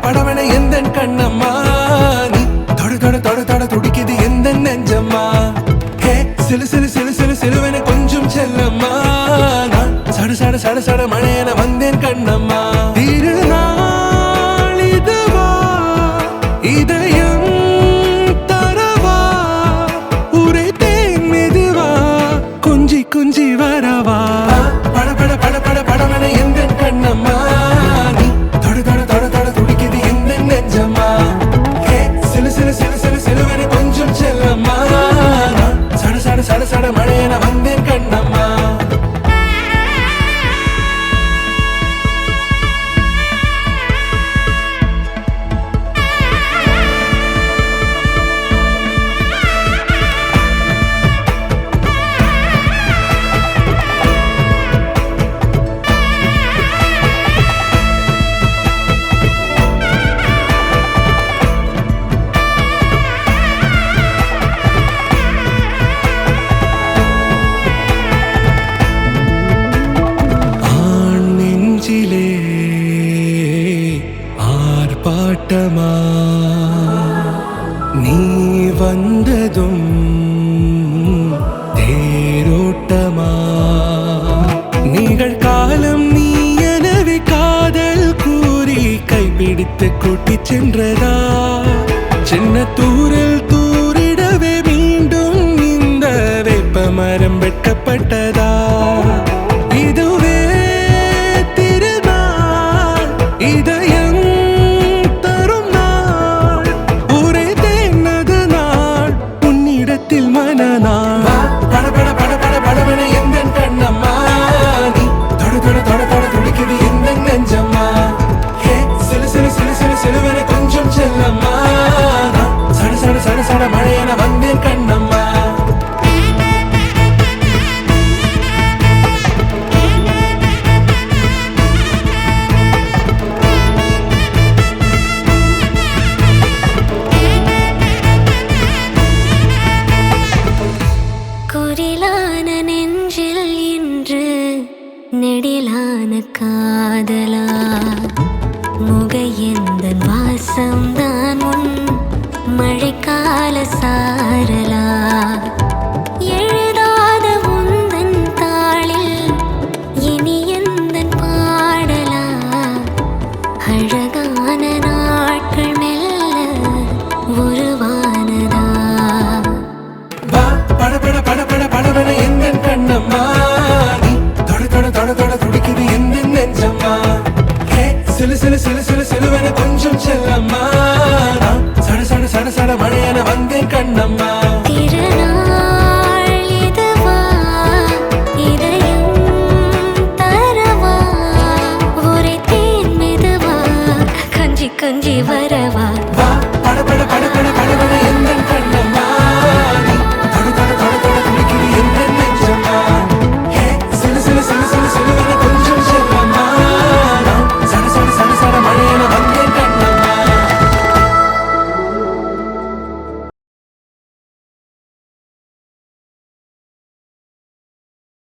படவன எந்தன் கண்ணம்மா நீ தொட தொட தொட தொட துடிக்குது எந்த நெஞ்சம்மா ஹே சிலு சிலு சிலு சிலு சிலுவன கொஞ்சம் செல்லம்மா நான் சட சட சட சட மழையன வந்தேன் கண்ணம்மா திருநாள் இதுவா இதயம் தரவா உரைத்தேன் மெதுவா குஞ்சி குஞ்சி வரவா பட பட பட பட படவன எந்தன் கண்ணம்மா நீ தொட தொட தொட தொட துடிக்குது எந்த நெஞ்சம்மா ஹே சிலு சிலு சிலு சிலு சிலுவன கொஞ்சம் செல்லம்மா சட சட சட சட மழையன வந்தேன் கண்ணம்மா ஆர்ப்பாட்டமா நீ வந்ததும் தேரோட்டமா நிகழ்காலம் நீ எனவே காதல் கூறி கைப்பிடித்து கூட்டிச் சென்றதா சின்ன தூரல் தூரிடவே மீண்டும் இந்த வேப்ப மரம் வெட்டப்பட்டதா இதுவே திருநாள் இதயம் தரும் நாள் உரைத்தேனது நாள் உன்னிடத்தில் மனநாள் பட பட பட பட படவன எந்தன் கண்ணம்மா நீ தொட தொட தொட தொட துடிக்குது எந்த நெஞ்சம்மா ஹே சிலு சிலு சிலு சிலு சிலுவன கொஞ்சம் செல்லம்மா சட சட சட சட மழையன வந்தேன் கண்ணம்மா குரிலான நெஞ்சில் இன்று நெடிலான காதலா முகையந்தன் வாசம்தான் உன் மழைக்கால சாரலா